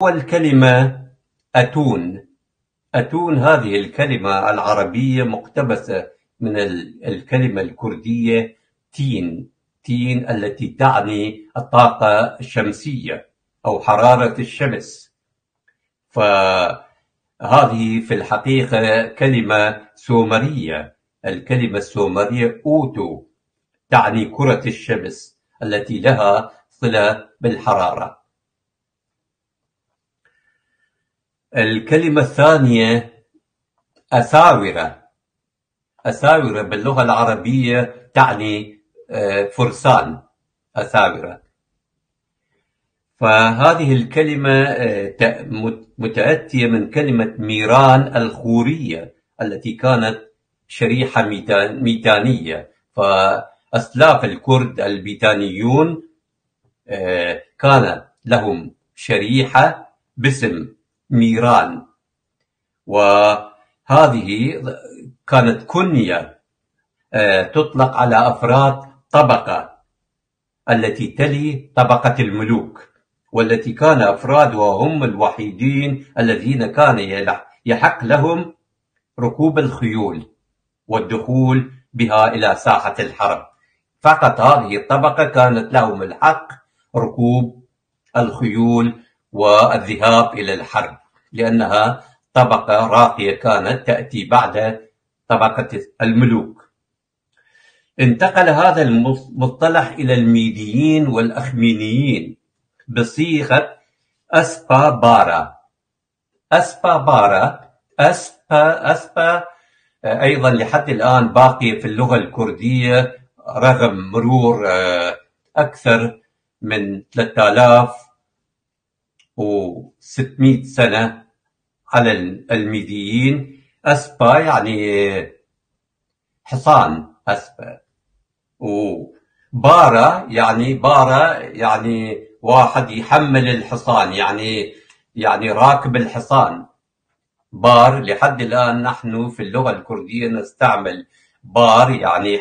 أول كلمة أتون. أتون هذه الكلمة العربية مقتبسة من الكلمة الكردية تين. تين التي تعني الطاقة الشمسية أو حرارة الشمس. فهذه في الحقيقة كلمة سومرية. الكلمة السومرية أوتو تعني كرة الشمس التي لها صلة بالحرارة. الكلمة الثانية أساورة. أساورة باللغة العربية تعني فرسان. أساورة. فهذه الكلمة متأتية من كلمة ميران الخورية التي كانت شريحة ميتانية. فأسلاف الكرد البيتانيون كان لهم شريحة باسم ميران، وهذه كانت كنية تطلق على أفراد طبقة التي تلي طبقة الملوك، والتي كان أفرادها هم الوحيدين الذين كان يحق لهم ركوب الخيول والدخول بها إلى ساحة الحرب. فقط هذه الطبقة كانت لهم الحق ركوب الخيول والذهاب إلى الحرب، لأنها طبقة راقية كانت تأتي بعد طبقة الملوك. انتقل هذا المصطلح إلى الميديين والأخمينيين بصيغة أسبا بارا. أسبا بارا. أسبا أيضا لحد الآن باقية في اللغة الكردية رغم مرور أكثر من 3600 سنة على الميديين. أسبا يعني حصان. أسبا. وبارا يعني واحد يحمل الحصان، يعني راكب الحصان. بار لحد الآن نحن في اللغة الكردية نستعمل بار يعني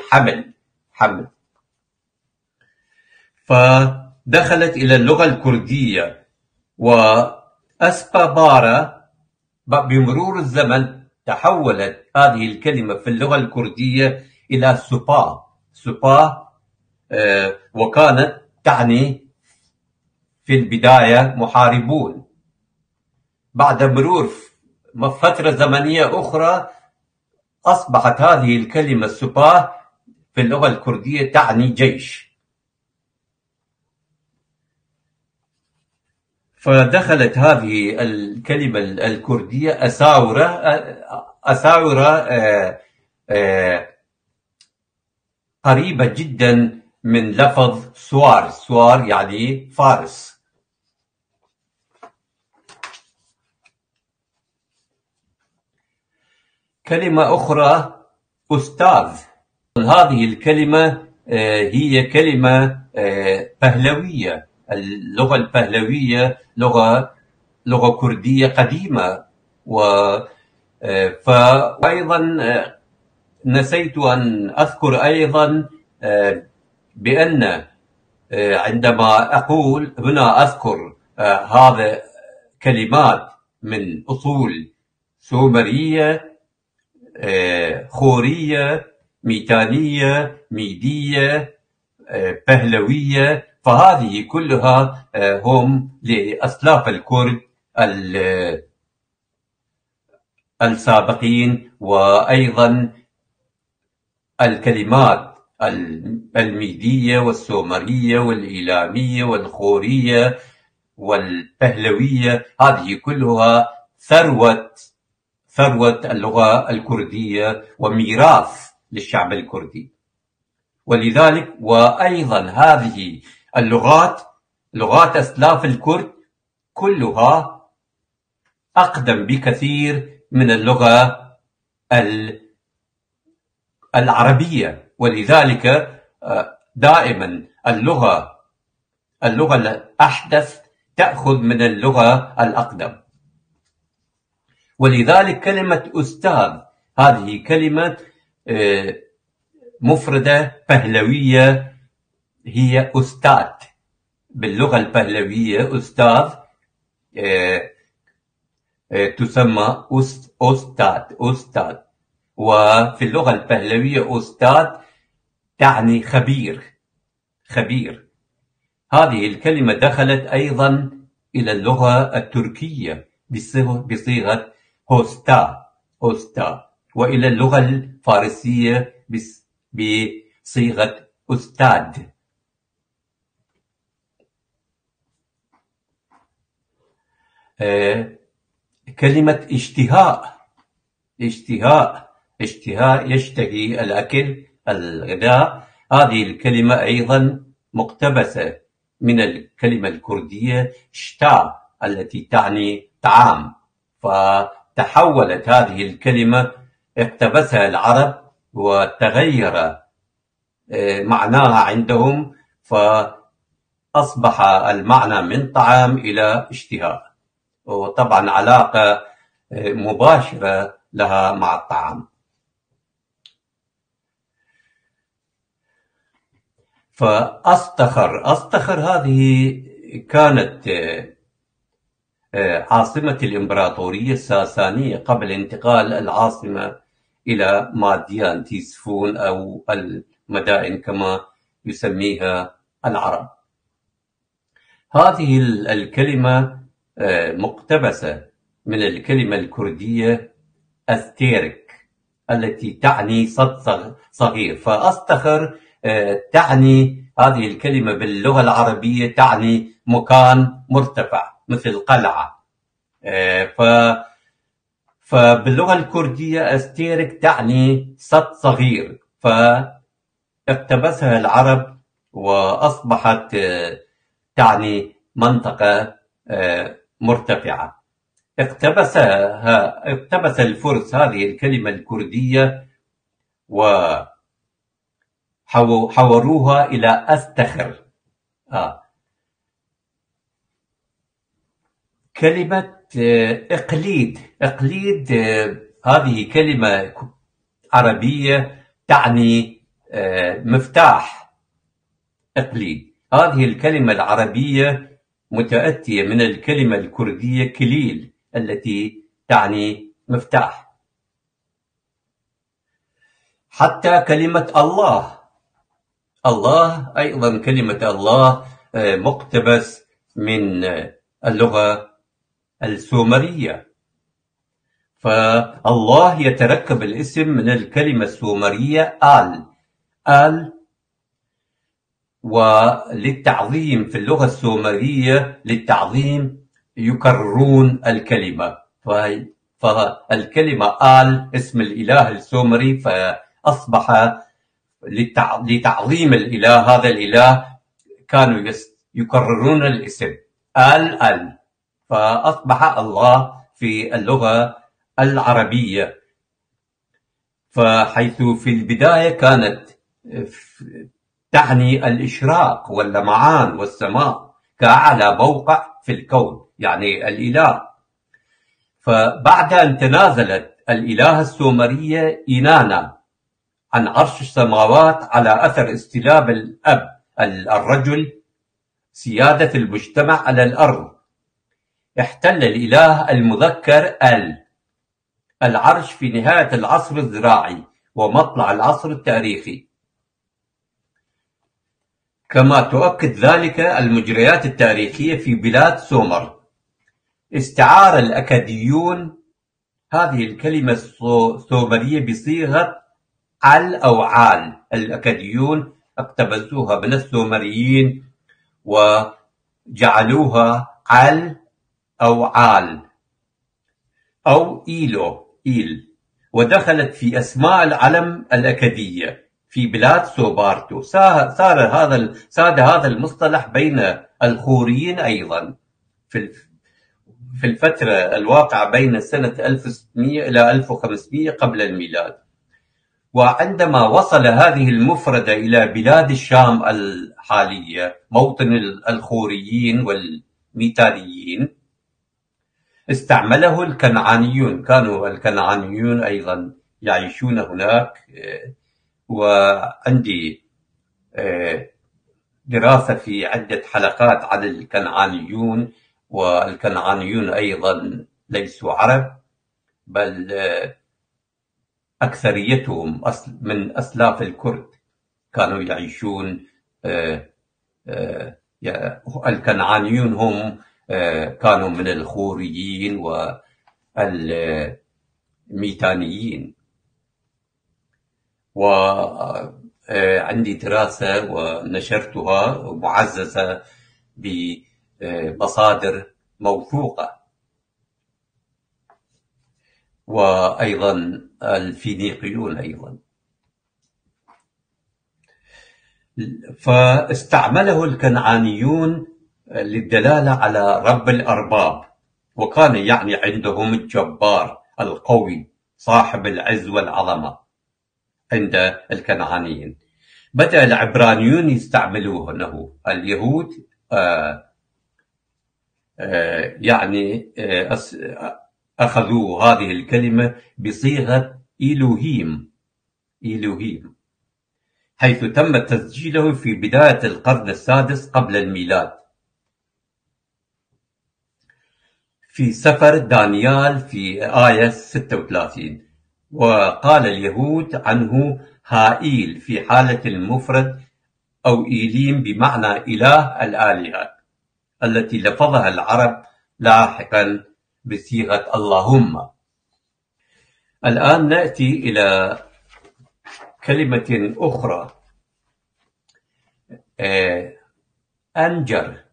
حمل. فدخلت إلى اللغة الكردية. وأسبا بارا بمرور الزمن تحولت هذه الكلمة في اللغة الكردية إلى سبا. وكانت تعني في البداية محاربون. بعد مرور فترة زمنية أخرى أصبحت هذه الكلمة سبا في اللغة الكردية تعني جيش. فدخلت هذه الكلمة الكردية أساورة قريبة جدا من لفظ سوار يعني فارس. كلمة أخرى أستاذ. هذه الكلمة هي كلمة بهلوية. اللغة البهلوية لغة كردية قديمة. وأيضا نسيت أن أذكر أيضا بأن عندما أقول هنا أذكر هذا كلمات من أصول سومرية، خورية، ميتانية، ميدية، بهلوية، فهذه كلها هم لأسلاف الكرد السابقين. وأيضا الكلمات الميدية والسومرية والإيلامية والخورية والبهلوية هذه كلها ثروة اللغة الكردية وميراث للشعب الكردي. ولذلك وأيضا هذه لغات أسلاف الكرد كلها أقدم بكثير من اللغة العربية. ولذلك دائما اللغة الأحدث تأخذ من اللغة الأقدم. ولذلك كلمة أستاذ هذه كلمة مفردة تسمى أستاذ. وفي اللغة البهلوية أستاذ تعني خبير. هذه الكلمة دخلت أيضا إلى اللغة التركية بصيغة أوستا، وإلى اللغة الفارسية بصيغة أستاذ. كلمة اشتهاء يشتهي الأكل، الغذاء. هذه الكلمة أيضا مقتبسة من الكلمة الكردية شتا التي تعني طعام، فتحولت هذه الكلمة، اقتبسها العرب وتغير معناها عندهم، فأصبح المعنى من طعام إلى اشتهاء، وطبعا علاقة مباشرة لها مع الطعام. فأصطخر هذه كانت عاصمة الإمبراطورية الساسانية قبل انتقال العاصمة إلى ماديان تيسفون أو المدائن كما يسميها العرب. هذه الكلمة مقتبسة من الكلمة الكردية أستيرك التي تعني صد صغير. فأصطخر تعني هذه الكلمة باللغة العربية تعني مكان مرتفع مثل قلعة. فباللغة الكردية أستيرك تعني صد صغير، فاقتبسها العرب وأصبحت تعني منطقة مرتفعة. اقتبس الفرس هذه الكلمة الكردية وحوروها إلى أستخر. كلمة إقليد هذه كلمة عربية تعني مفتاح. إقليد هذه الكلمة العربية متأتية من الكلمة الكردية كليل التي تعني مفتاح. حتى كلمة الله أيضا كلمة الله مقتبس من اللغة السومرية. فالله يتركب الاسم من الكلمة السومرية آل، وللتعظيم في اللغة السومرية للتعظيم يكررون الكلمة، فالكلمة آل اسم الإله السومري، فأصبح لتعظيم الإله، هذا الإله كانوا يكررون الاسم آل، فأصبح الله في اللغة العربية. فحيث في البداية كانت تعني الإشراق واللمعان والسماء كأعلى موقع في الكون، يعني الإله. فبعد أن تنازلت الإلهة السومرية إنانا عن عرش السماوات على أثر استلاب الأب الرجل سيادة المجتمع على الأرض، احتل الإله المذكر العرش في نهاية العصر الزراعي ومطلع العصر التاريخي، كما تؤكد ذلك المجريات التاريخية في بلاد سومر. استعار الأكاديون هذه الكلمة السومرية بصيغة أو عال. الأكاديون اقتبسوها من السومريين وجعلوها أو عال أو إيل، ودخلت في أسماء العلم الأكادية في بلاد سوبارتو. ساد هذا المصطلح بين الخوريين أيضا في الفترة الواقعة بين سنة 1600 إلى 1500 قبل الميلاد. وعندما وصل هذه المفردة إلى بلاد الشام الحالية موطن الخوريين والميتانيين، استعمله الكنعانيون. كانوا الكنعانيون أيضا يعيشون هناك، وعندي دراسة في عدة حلقات عن الكنعانيون والكنعانيون أيضا ليسوا عرب، بل أكثريتهم من أسلاف الكرد كانوا يعيشون. الكنعانيون هم كانوا من الخوريين والميتانيين. وعندي دراسة ونشرتها معززة بمصادر موثوقة. وأيضا الفينيقيون أيضا. فاستعمله الكنعانيون للدلالة على رب الأرباب، وكان يعني عندهم الجبار القوي صاحب العز والعظمة عند الكنعانيين. بدأ العبرانيون يستعملونه. اليهود يعني أخذوا هذه الكلمة بصيغة إلوهيم، حيث تم تسجيله في بداية القرن السادس قبل الميلاد في سفر دانيال في آية 36. وقال اليهود عنه هائيل في حالة المفرد، أو إيليم بمعنى إله الآلهة، التي لفظها العرب لاحقا بصيغة اللهم. الآن نأتي إلى كلمة أخرى، أنجر.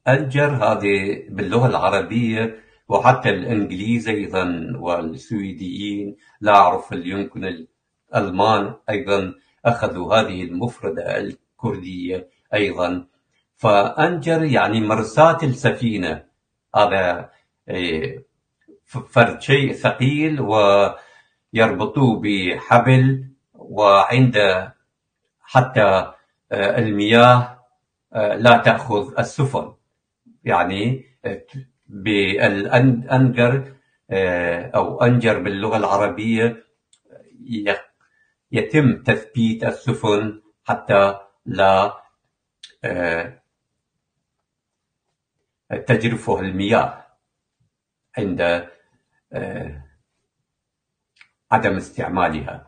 هذه باللغة العربية وحتى الإنجليز أيضا والسويديين، لا أعرف، يمكن الألمان أيضا أخذوا هذه المفردة الكردية أيضا. فأنجر يعني مرساة السفينة. هذا فرد شيء ثقيل ويربطوه بحبل، وعند حتى المياه لا تأخذ السفن. يعني بالأنجر أو أنجر باللغة العربية يتم تثبيت السفن حتى لا تجرفه المياه عند عدم استعمالها.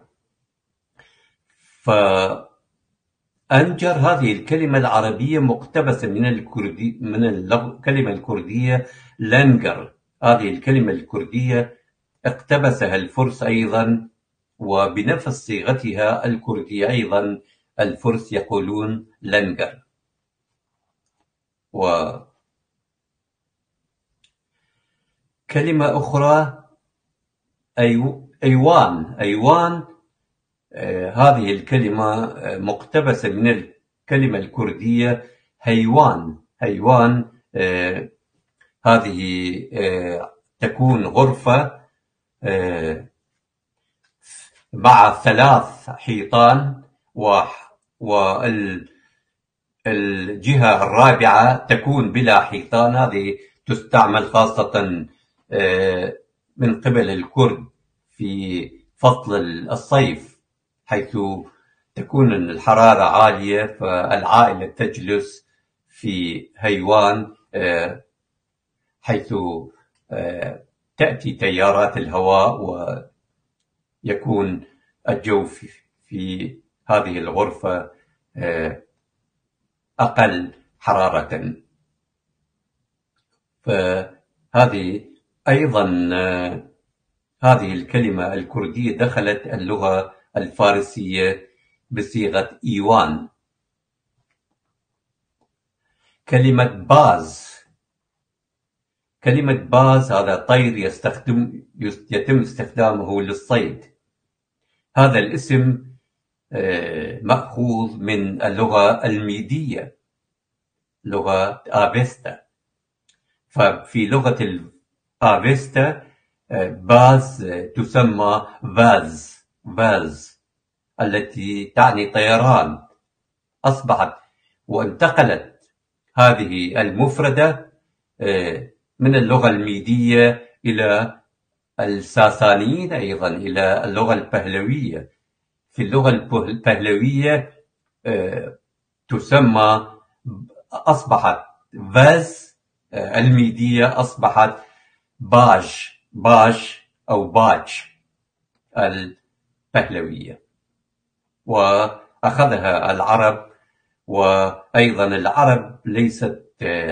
فأنجر هذه الكلمة العربية مقتبسة من الكلمة الكردية لنجر. هذه الكلمة الكردية اقتبسها الفرس أيضا، وبنفس صيغتها الكردية أيضا الفرس يقولون لنجر. وكلمة أخرى أيوان. هذه الكلمة مقتبسة من الكلمة الكردية هيوان. هذه تكون غرفة مع 3 حيطان، والجهة الرابعة تكون بلا حيطان. هذه تستعمل خاصة من قبل الكرد في فصل الصيف، حيث تكون الحرارة عالية، فالعائلة تجلس في هيوان، حيث تأتي تيارات الهواء ويكون الجو في هذه الغرفة أقل حرارة. فهذه أيضا هذه الكلمة الكردية دخلت اللغة الفارسية بصيغة إيوان. كلمة باز هذا طير يتم استخدامه للصيد. هذا الاسم مأخوذ من اللغة الميدية، لغة آفيستا. ففي لغة الآفيستا باز تسمى فاز التي تعني طيران. أصبحت وانتقلت هذه المفردة من اللغة الميدية إلى الساسانيين، أيضا إلى اللغة البهلوية. في اللغة البهلوية تسمى، أصبحت فاز الميدية أصبحت باج أو باج البهلوية، وأخذها العرب. وأيضا العرب ليست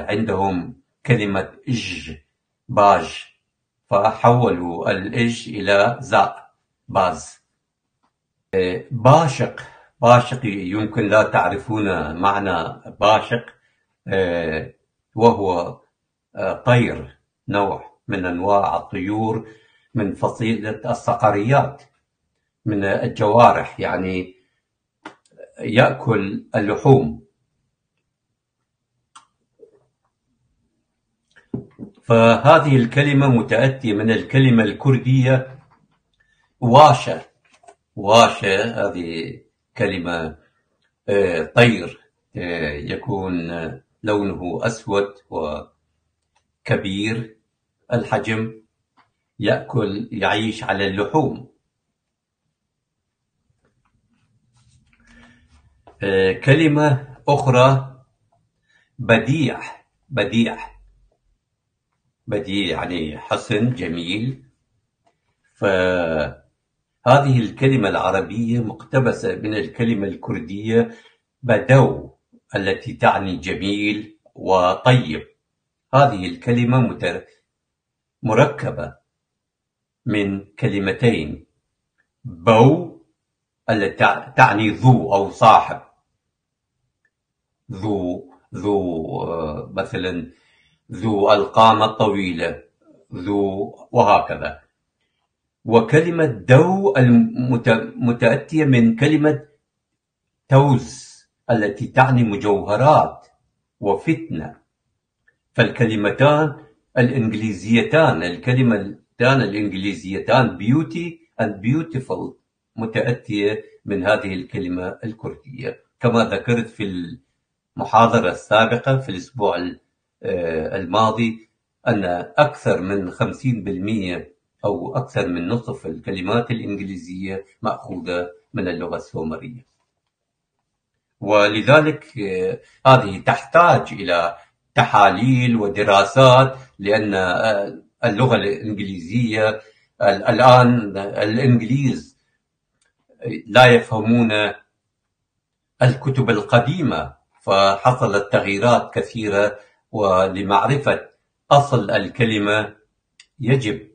عندهم كلمة إج، باج، فحولوا الإج إلى زاء، باز. باشق، باشق يمكن لا تعرفون معنى باشق، وهو طير، نوع من أنواع الطيور من فصيلة الصقريات، من الجوارح، يعني يأكل اللحوم. فهذه الكلمة متأتية من الكلمة الكردية واشة. واشة هذه كلمة طير، يكون لونه أسود وكبير الحجم، يعيش على اللحوم. كلمة أخرى بديع. بديع يعني حسن، جميل. فهذه الكلمة العربية مقتبسة من الكلمة الكردية بدو، التي تعني جميل وطيب. هذه الكلمة مركبة من كلمتين، بو التي تعني ذو أو صاحب، ذو مثلا ذو القامة الطويلة، ذو، وهكذا. وكلمة دو متأتية من كلمة توز التي تعني مجوهرات وفتنة. فالكلمتان الإنجليزيتان beauty and beautiful متأتية من هذه الكلمة الكردية. كما ذكرت في المحاضرة السابقة في الأسبوع الماضي أن أكثر من 50% أو أكثر من نصف الكلمات الإنجليزية مأخوذة من اللغة السومرية. ولذلك هذه تحتاج إلى تحاليل ودراسات، لأن اللغة الإنجليزية الآن الإنجليز لا يفهمون الكتب القديمة، فحصلت تغييرات كثيرة. ولمعرفة أصل الكلمة يجب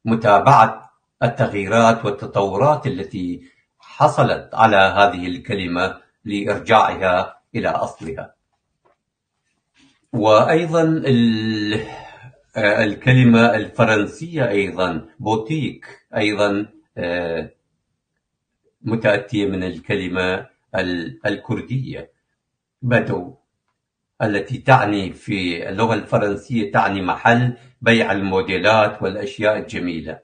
متابعة التغييرات والتطورات التي حصلت على هذه الكلمة لإرجاعها إلى أصلها. وأيضا الكلمة الفرنسية أيضا بوتيك، أيضا متأتية من الكلمة الكردية بدو، التي تعني في اللغة الفرنسية تعني محل بيع الموديلات والأشياء الجميلة.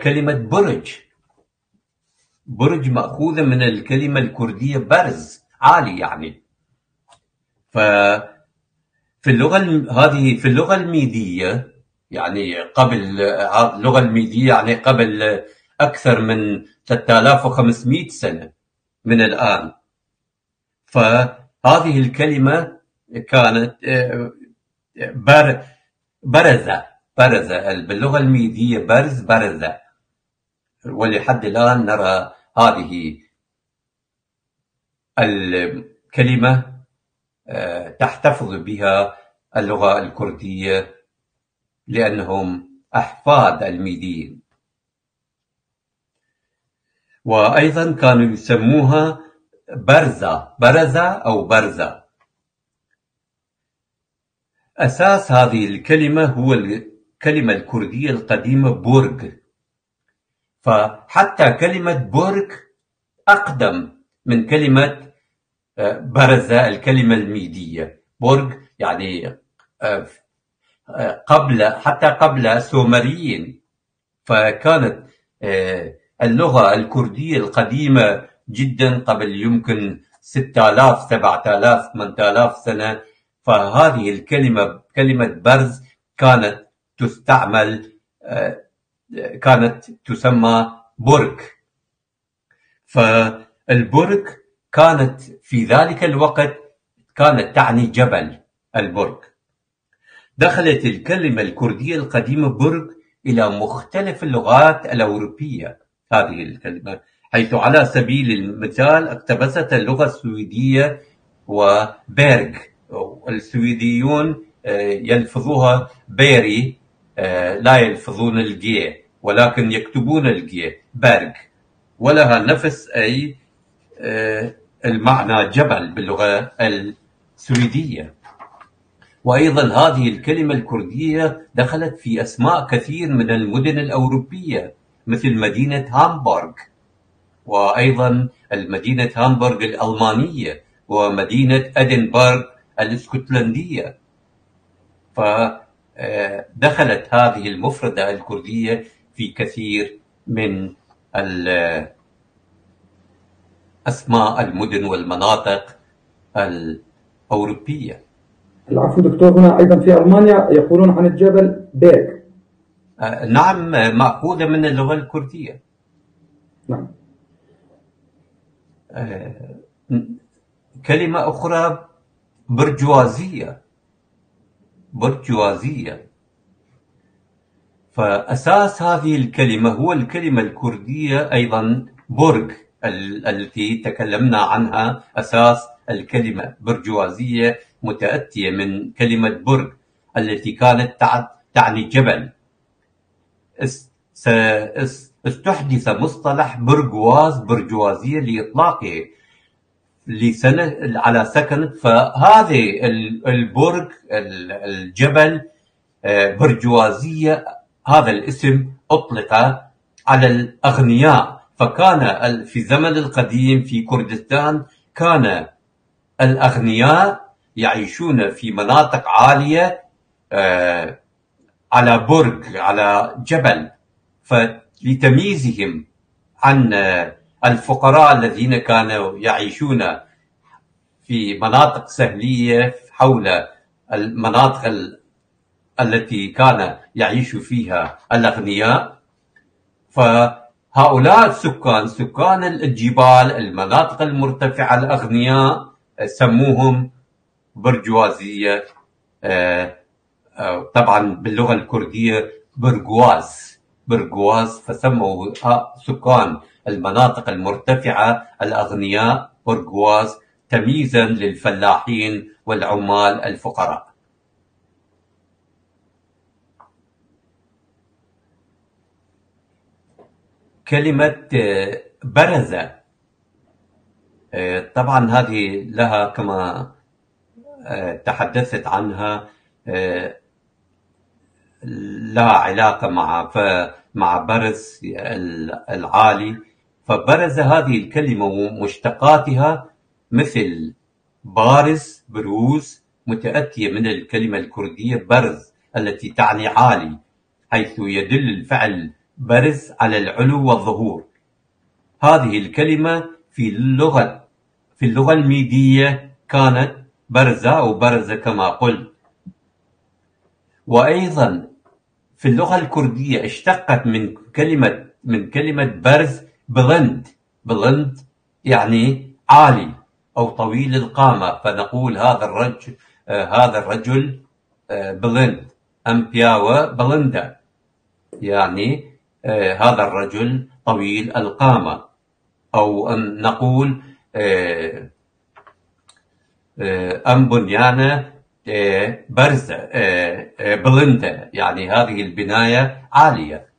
كلمة برج مأخوذة من الكلمة الكردية برز، عالي يعني. في اللغة الميدية، يعني قبل اللغة الميدية، يعني قبل أكثر من 3500 سنة من الآن. فهذه الكلمة كانت برزة باللغة الميدية، برزة. ولحد الآن نرى هذه الكلمة تحتفظ بها اللغة الكردية لأنهم أحفاد الميديين. وأيضا كانوا يسموها برزة أو برزة. أساس هذه الكلمة هو الكلمة الكردية القديمة بورغ، فحتى كلمة بورغ أقدم من كلمة برزة الكلمة الميدية. بورغ يعني قبل السومريين. فكانت اللغة الكردية القديمة جدا قبل يمكن 6000 7000 8000 سنة. فهذه الكلمة، كلمة برز، كانت تسمى برج. البرج كانت في ذلك الوقت كانت تعني جبل البرج. دخلت الكلمة الكردية القديمة برج إلى مختلف اللغات الأوروبية. هذه الكلمة حيث على سبيل المثال اقتبست اللغة السويدية وبيرغ. السويديون يلفظوها بيري، لا يلفظون الجي ولكن يكتبون الجي بيرغ، ولها نفس أي المعنى جبل باللغة السويدية. وأيضا هذه الكلمة الكردية دخلت في أسماء كثير من المدن الأوروبية مثل مدينة هامبورغ، وأيضا المدينة هامبورغ الألمانية، ومدينة أدنبرغ الاسكتلندية. فدخلت هذه المفردة الكردية في كثير من أسماء المدن والمناطق الأوروبية. العفو دكتور، هنا أيضا في ألمانيا يقولون عن الجبل بيرغ. نعم، مأخوذة من اللغة الكردية. نعم. كلمة أخرى برجوازية. فأساس هذه الكلمة هو الكلمة الكردية أيضا برج التي تكلمنا عنها. أساس الكلمة برجوازية متأتية من كلمة برج التي كانت تعني جبل. استحدث مصطلح برجوازية لإطلاقه لسنة على سكن. فهذه البرج الجبل برجوازية، هذا الاسم أطلق على الأغنياء. فكان في الزمن القديم في كردستان كان الأغنياء يعيشون في مناطق عالية على برج، على جبل، فلتمييزهم عن الفقراء الذين كانوا يعيشون في مناطق سهلية حول المناطق التي كان يعيش فيها الأغنياء. فهؤلاء سكان الجبال، المناطق المرتفعة الأغنياء، سموهم برجوازية، طبعا باللغة الكردية برجواز. فسموا سكان المناطق المرتفعة الأغنياء برجواز تمييزا للفلاحين والعمال الفقراء. كلمة برزة، طبعا هذه لها كما تحدثت عنها لها علاقة مع برز العالي. فبرز هذه الكلمة ومشتقاتها مثل بارز، بروز، متأتية من الكلمة الكردية برز التي تعني عالي، حيث يدل الفعل برز على العلو والظهور. هذه الكلمة في اللغة الميدية كانت برزة أو برزة كما قلت. وأيضا في اللغة الكردية اشتقت من كلمة برز بلند يعني عالي أو طويل القامة. فنقول هذا الرجل بلند، أم بياوة بلندا، يعني هذا الرجل طويل القامة. أو نقول أم بنيانة برزة بلندة، يعني هذه البناية عالية.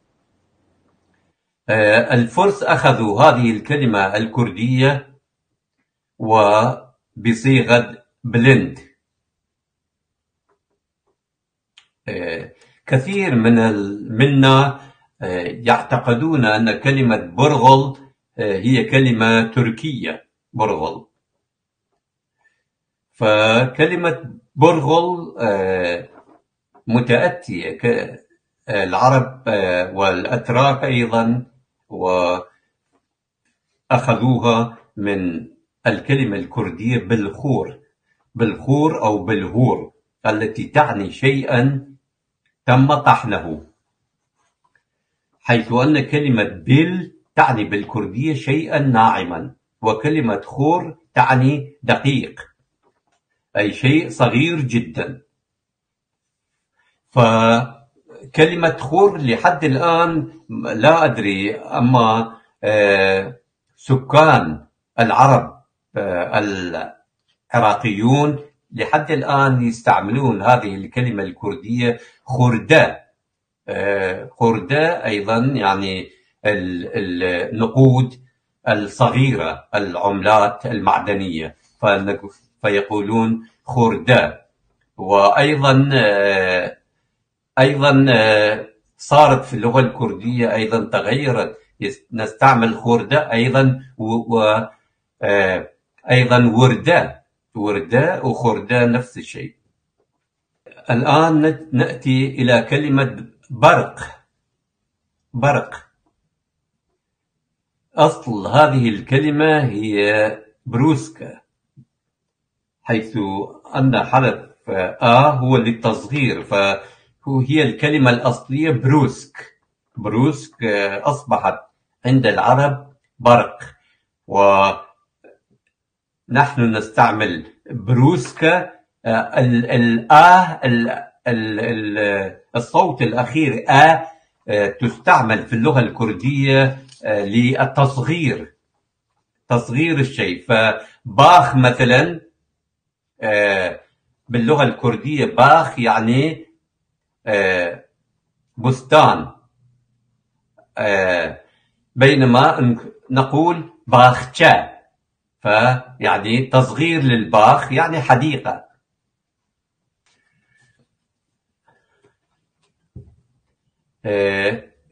الفرس أخذوا هذه الكلمة الكردية وبصيغة بلند. كثير منا يعتقدون أن كلمة برغل هي كلمة تركية، برغل. فكلمة برغل متأتية العرب والأتراك أيضا، وأخذوها من الكلمة الكردية بالخور أو بالهور، التي تعني شيئا تم طحنه، حيث أن كلمة بل تعني بالكردية شيئا ناعما. وكلمة خور تعني دقيق، أي شيء صغير جدا. فكلمة خور لحد الآن لا أدري، أما سكان العرب العراقيون لحد الآن يستعملون هذه الكلمة الكردية خردة. خردة أيضا يعني النقود الصغيرة، العملات المعدنية، فيقولون خردة. وأيضا صارت في اللغة الكردية أيضا تغيرت، نستعمل خردة أيضا، أيضا وردة وخردة نفس الشيء. الآن نأتي إلى كلمة برق. أصل هذه الكلمة هي بروسكا، حيث أن حرف هو للتصغير، فهي الكلمة الأصلية بروسك أصبحت عند العرب برق، ونحن نستعمل بروسكا. الصوت الأخير تستعمل في اللغة الكردية للتصغير، تصغير الشيء. فباخ مثلا باللغة الكردية باخ يعني بستان، بينما نقول باخچة، فيعني تصغير للباخ يعني حديقة.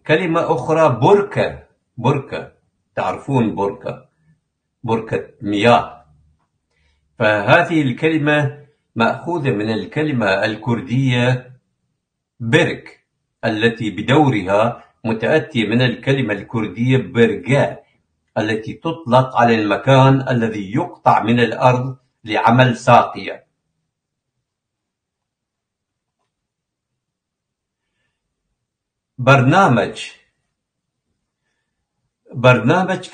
كلمة أخرى بركة، تعرفون بركة مياه. فهذه الكلمة مأخوذة من الكلمة الكردية برك، التي بدورها متأتية من الكلمة الكردية برقاء، التي تطلق على المكان الذي يقطع من الأرض لعمل ساقية.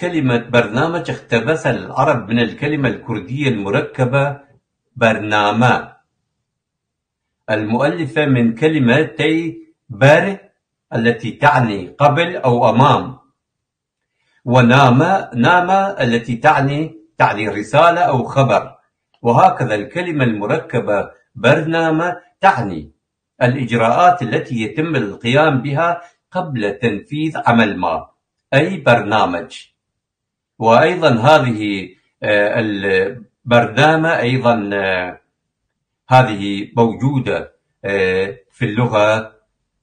كلمة برنامج اقتبسها العرب من الكلمة الكردية المركبة برنامة، المؤلفة من كلمتي بر التي تعني قبل أو أمام، ونام التي تعني رسالة أو خبر. وهكذا الكلمة المركبة برنامة تعني الإجراءات التي يتم القيام بها قبل تنفيذ عمل ما، أي برنامج. وأيضا هذه البرنامة أيضا هذه موجودة في اللغة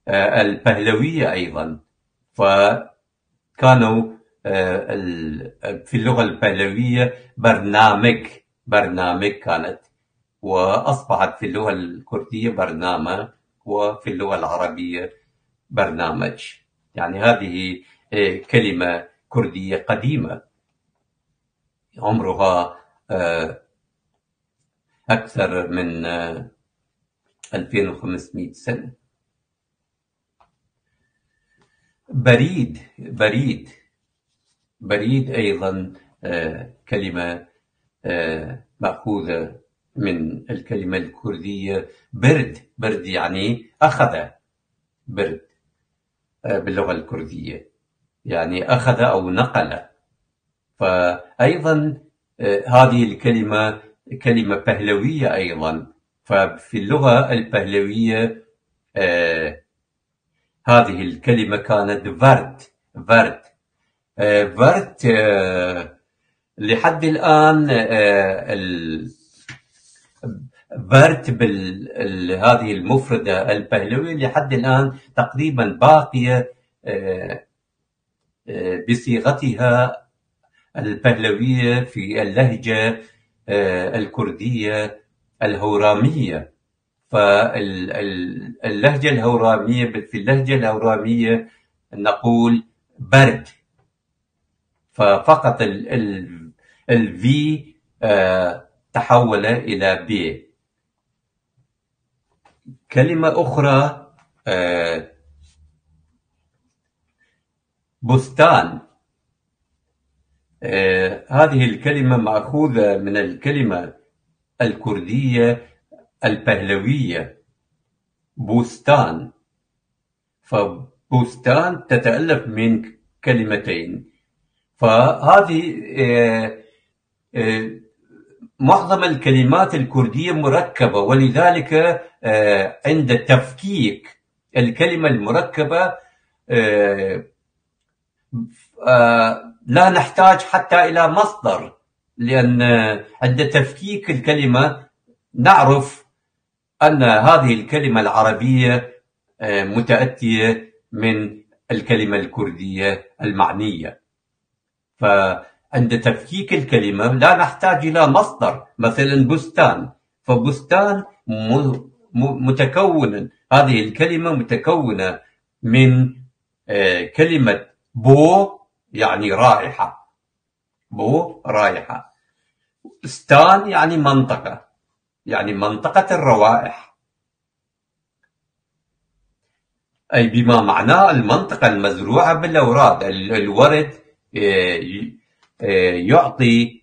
البهلوية أيضا، فكانوا في اللغة البهلوية برنامج كانت، وأصبحت في اللغة الكردية برنامة، وفي اللغة العربية برنامج. يعني هذه كلمة كردية قديمة عمرها أكثر من 2500 سنة. بريد أيضا كلمة مأخوذة من الكلمة الكردية برد يعني أخذ، برد باللغة الكردية يعني أخذ أو نقل. فأيضا هذه الكلمة كلمة بهلوية أيضا، ففي اللغة البهلوية هذه الكلمة كانت فرد. لحد الآن فرد هذه المفردة البهلوية لحد الآن تقريبا باقية بصيغتها البهلوية في اللهجة الكردية الهورامية. فاللهجة الهورامية، في اللهجة الهورامية نقول برد، ففقط الفي تحول إلى بي. كلمة أخرى بستان. هذه الكلمة مأخوذة من الكلمة الكردية البهلوية بوستان. فبوستان تتألف من كلمتين. فهذه معظم الكلمات الكردية مركبة، ولذلك عند تفكيك الكلمة المركبة لا نحتاج حتى إلى مصدر، لأن عند تفكيك الكلمة نعرف أن هذه الكلمة العربية متأتية من الكلمة الكردية المعنية. فعند تفكيك الكلمة لا نحتاج إلى مصدر، مثلا بستان، فبستان متكون، هذه الكلمة متكونة من كلمة بو يعني رائحة، بو رائحة، ستان يعني منطقة، يعني منطقة الروائح، أي بما معناه المنطقة المزروعة بالأوراد. الورد يعطي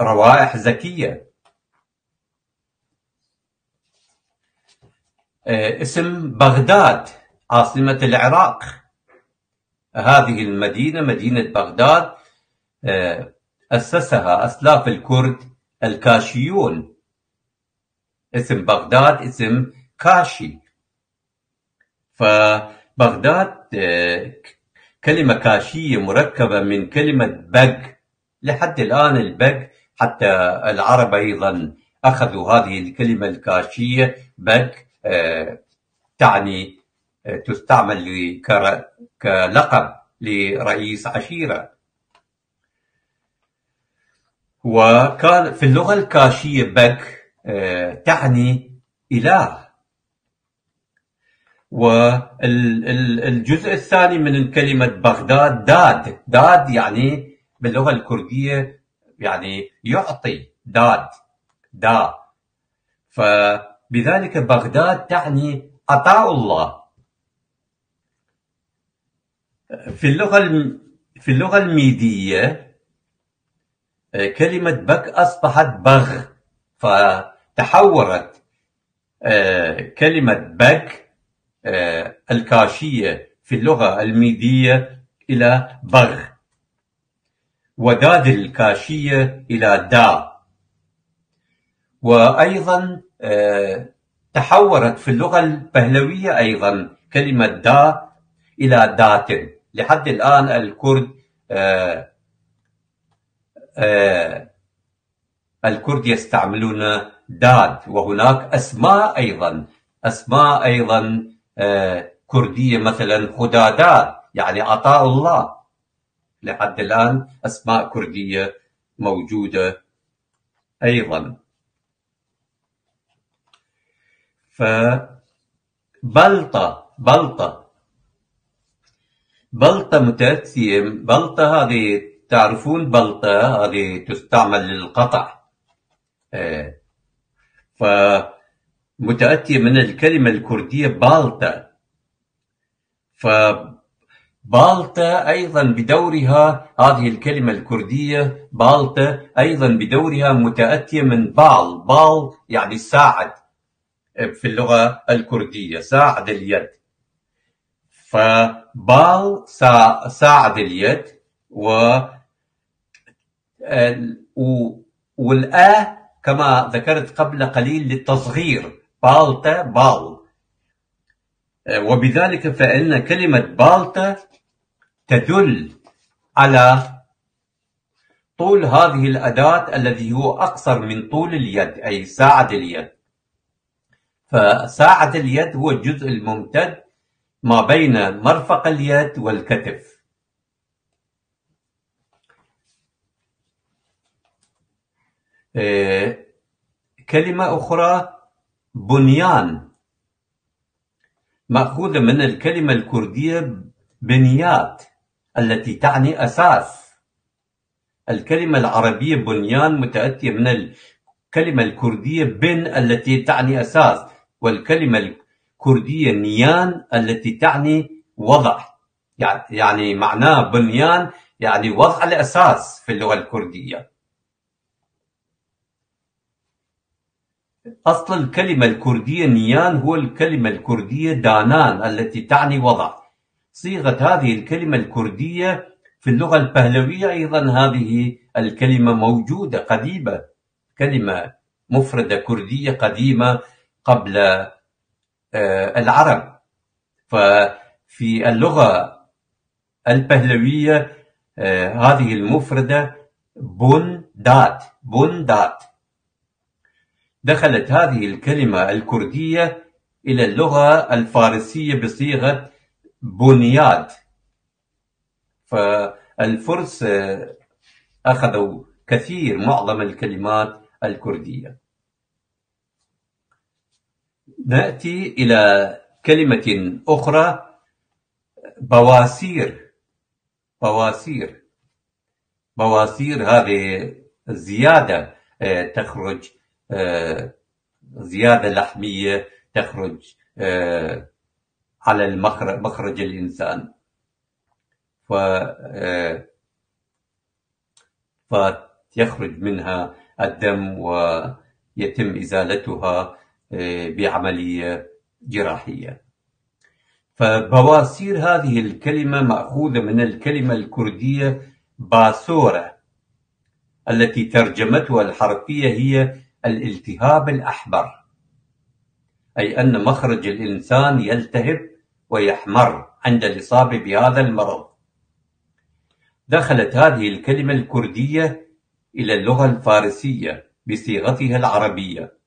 روائح زكية. اسم بغداد عاصمة العراق، هذه المدينة مدينة بغداد أسسها أسلاف الكرد الكاشيون. اسم بغداد اسم كاشي. فبغداد كلمة كاشية مركبة من كلمة بق. لحد الآن البق، حتى العرب أيضا أخذوا هذه الكلمة الكاشية بق، تعني تستعمل كلقب لرئيس عشيرة. وكان في اللغة الكاشية بق تعني إله. والجزء الثاني من كلمة بغداد داد. داد يعني باللغة الكردية يعني يعطي، داد دا. فبذلك بغداد تعني عطاء الله. في اللغة الميدية كلمة بق أصبحت بغ، فتحورت كلمة بق الكاشية في اللغة الميدية إلى بغ، وداد الكاشية إلى دا. وأيضا تحورت في اللغة البهلوية أيضا كلمة دا إلى داتن. لحد الآن الكرد يستعملون داد. وهناك أسماء أيضا كردية، مثلا خداداد يعني عطاء الله. لحد الآن أسماء كردية موجودة أيضا. فبلطة متأتية. بلطة هذه تعرفون، بلطة هذه تستعمل للقطع، فمتأتية من الكلمة الكردية بالطة. فبالطة أيضا بدورها، هذه الكلمة الكردية بالطة أيضا بدورها متأتية من بال يعني ساعد في اللغة الكردية، ساعد اليد. فبال ساعد اليد، والآ كما ذكرت قبل قليل للتصغير، بالطة بال. وبذلك فإن كلمة بالطة تدل على طول هذه الأداة الذي هو أقصر من طول اليد، أي ساعد اليد. فساعد اليد هو الجزء الممتد ما بين مرفق اليد والكتف. كلمة أخرى بنيان، مأخوذة من الكلمة الكردية بنيات التي تعني أساس. الكلمة العربية بنيان متأتية من الكلمة الكردية بن التي تعني أساس، والكلمة الكردية نيان التي تعني وضع. يعني معناه بنيان يعني وضع الأساس في اللغة الكردية. أصل الكلمة الكردية نيان هو الكلمة الكردية دانان التي تعني وضع. صيغة هذه الكلمة الكردية في اللغة البهلوية أيضا هذه الكلمة موجودة قديمة، كلمة مفردة كردية قديمة قبل العرب. ففي اللغة البهلوية هذه المفردة بن دات. دخلت هذه الكلمة الكردية إلى اللغة الفارسية بصيغة بنياد، فالفرس أخذوا معظم الكلمات الكردية. نأتي إلى كلمة أخرى، بواسير. هذه زيادة تخرج، زيادة لحمية تخرج على مخرج الإنسان، فيخرج منها الدم ويتم إزالتها بعملية جراحية. فبواسير هذه الكلمة مأخوذة من الكلمة الكردية باسورة التي ترجمتها الحرفية هي الالتهاب الأحمر، أي أن مخرج الإنسان يلتهب ويحمر عند الإصابة بهذا المرض. دخلت هذه الكلمة الكردية إلى اللغة الفارسية بصيغتها العربية.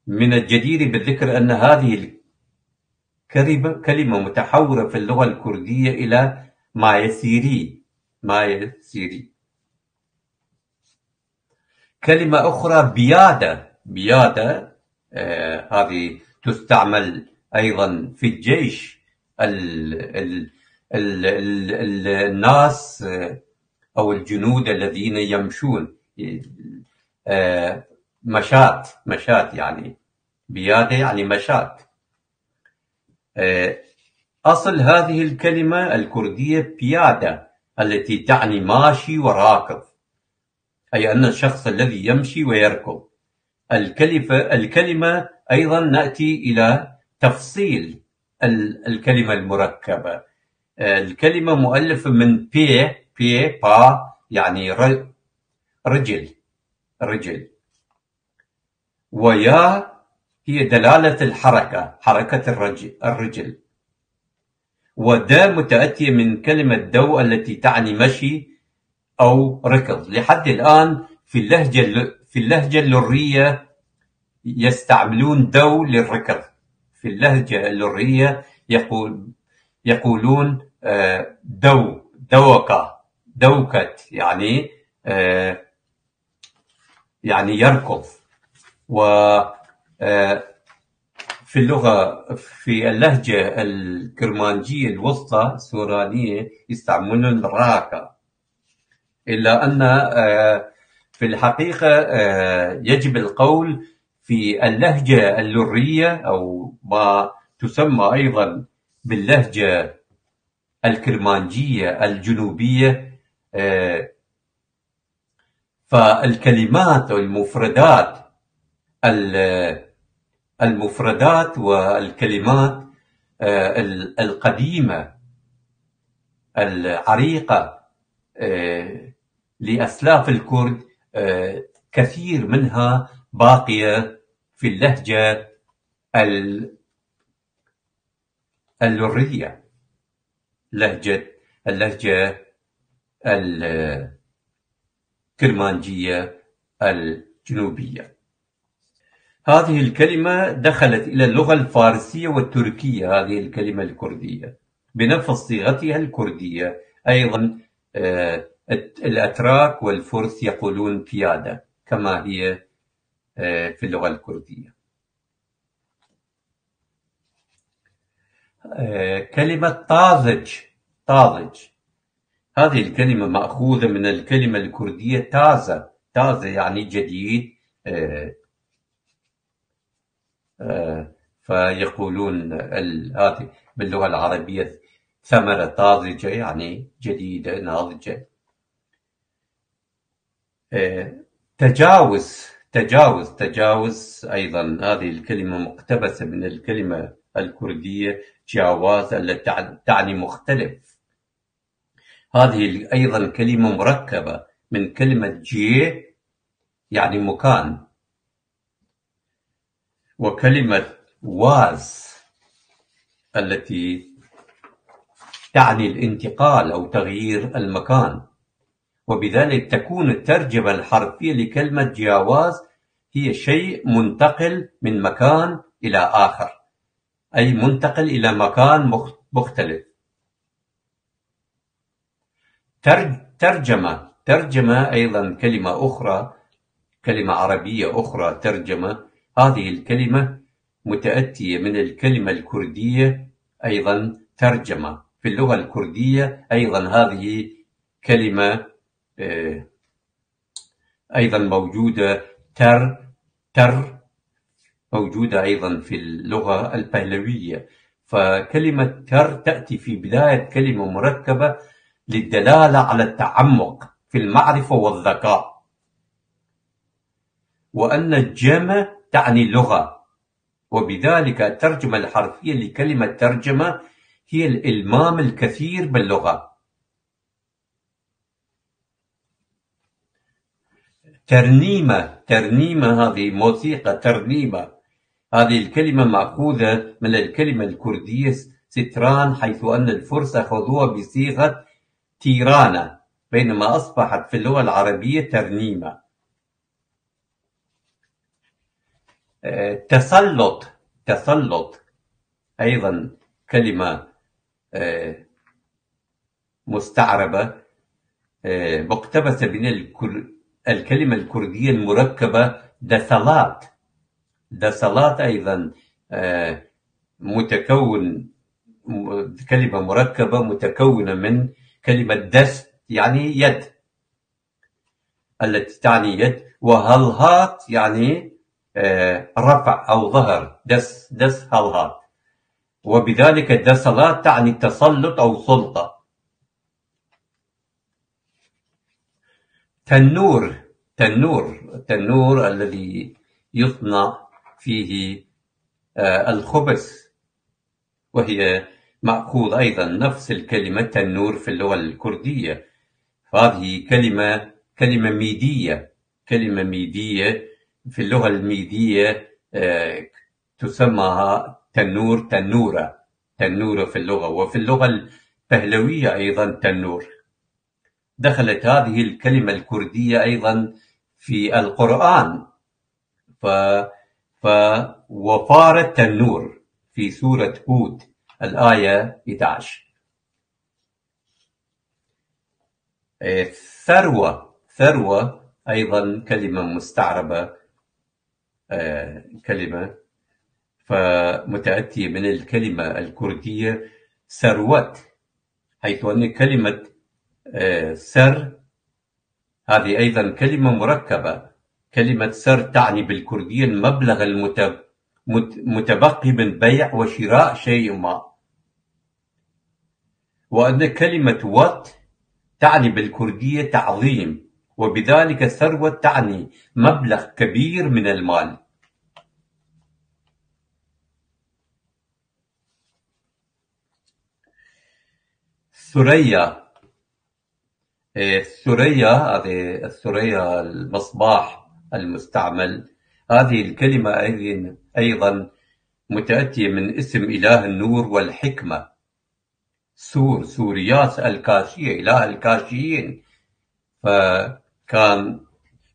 من الجدير بالذكر أن هذه الكلمة متحورة في اللغة الكردية إلى مايسيري. كلمة أخرى بيادة، هذه تستعمل أيضا في الجيش. الناس أو الجنود الذين يمشون، مشاة يعني بيادة يعني مشاة. أصل هذه الكلمة الكردية بيادة التي تعني ماشي وراكض، أي أن الشخص الذي يمشي ويركض. الكلمة أيضا نأتي إلى تفصيل الكلمة المركبة. الكلمة مؤلفة من با يعني رجل، ويا هي دلالة الحركة، حركة الرجل، ودا متأتية من كلمة دو التي تعني مشي أو ركض. لحد الآن في اللهجة اللرية يستعملون دو للركض. في اللهجة اللرية يقولون دوكت يعني يركض. في اللهجة الكرمانجية الوسطى السورانية يستعملون راكا، إلا أن في الحقيقة يجب القول في اللهجة اللرية أو ما تسمى أيضا باللهجة الكرمانجية الجنوبية، فالكلمات والمفردات والكلمات القديمة العريقة لأسلاف الكرد كثير منها باقية في اللهجة اللرية، اللهجة الكرمانجية الجنوبية. هذه الكلمة دخلت إلى اللغة الفارسية والتركية، هذه الكلمة الكردية بنفس صيغتها الكردية. أيضا الأتراك والفرس يقولون بيادة كما هي في اللغة الكردية. كلمة طازج، هذه الكلمة مأخوذة من الكلمة الكردية تازة يعني جديد، فيقولون هذه باللغة العربية ثمرة طازجة يعني جديدة ناضجة. تجاوز أيضا هذه الكلمة مقتبسة من الكلمة الكردية جاواز التي تعني مختلف. هذه أيضا كلمة مركبة من كلمة جي يعني مكان، وكلمة واز التي تعني الانتقال أو تغيير المكان. وبذلك تكون الترجمة الحرفية لكلمة جاواز هي شيء منتقل من مكان إلى آخر، أي منتقل إلى مكان مختلف. ترجمة أيضا كلمة أخرى، كلمة عربية أخرى ترجمة. هذه الكلمة متأتية من الكلمة الكردية أيضا ترجمة. في اللغة الكردية أيضا هذه كلمة أيضا موجودة. تر موجودة أيضا في اللغة البهلوية. فكلمة تر تأتي في بداية كلمة مركبة للدلالة على التعمق في المعرفة والذكاء، وأن الجمع تعني لغة. وبذلك الترجمة الحرفية لكلمة ترجمة هي الإلمام الكثير باللغة. ترنيمة هذه موسيقى ترنيمة. هذه الكلمة مأخوذة من الكلمة الكردية ستران، حيث أن الفرس أخذوها بصيغة تيرانة، بينما أصبحت في اللغة العربية ترنيمة. تسلط أيضا كلمة مستعربة مقتبسة من الكلمة الكردية المركبة دسلات أيضا كلمة مركبة متكونة من كلمة دست يعني يد التي تعني يد، وهلهات يعني رفع أو ظهر. دس هلهات. وبذلك دسلات تعني تسلط أو سلطة. تنور الذي يصنع فيه الخبز، وهي مأخوذ أيضا نفس الكلمة تنور في اللغة الكردية. هذه كلمة ميدية في اللغة الميدية تسمى تنورة في اللغة. وفي اللغة البهلوية أيضا تنور. دخلت هذه الكلمة الكردية أيضا في القرآن، وفار التنور في سورة هود الآية 11. ثروة أيضا كلمة مستعربة، كلمة فمتأتية من الكلمة الكردية ثروت، حيث أن كلمة سر هذه أيضا كلمة مركبة. كلمة سر تعني بالكردية المبلغ المتبقي من بيع وشراء شيء ما. وأن كلمة وت تعني بالكردية تعظيم، وبذلك ثروة تعني مبلغ كبير من المال. ثريا هذه الثريا المصباح المستعمل. هذه الكلمة أيضا متأتية من اسم إله النور والحكمة. سورياس الكاشية، إله الكاشيين، فكان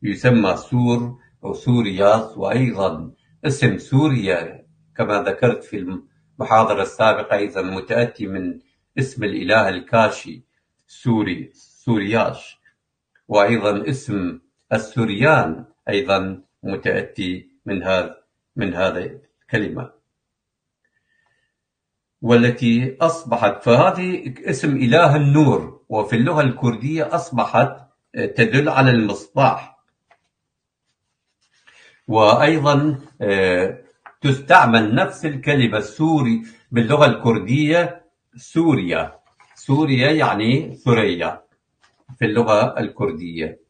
يسمى سور أو سورياس. وأيضا اسم سوريا كما ذكرت في المحاضرة السابقة أيضا متأتي من اسم الإله الكاشي سورياش. وأيضا اسم السوريان أيضا متأتي من هذه الكلمة، والتي أصبحت فهذه اسم إله النور، وفي اللغة الكردية أصبحت تدل على المصباح. وأيضا تستعمل نفس الكلمة السوري باللغة الكردية سوريا. سوريا يعني ثريا في اللغة الكردية.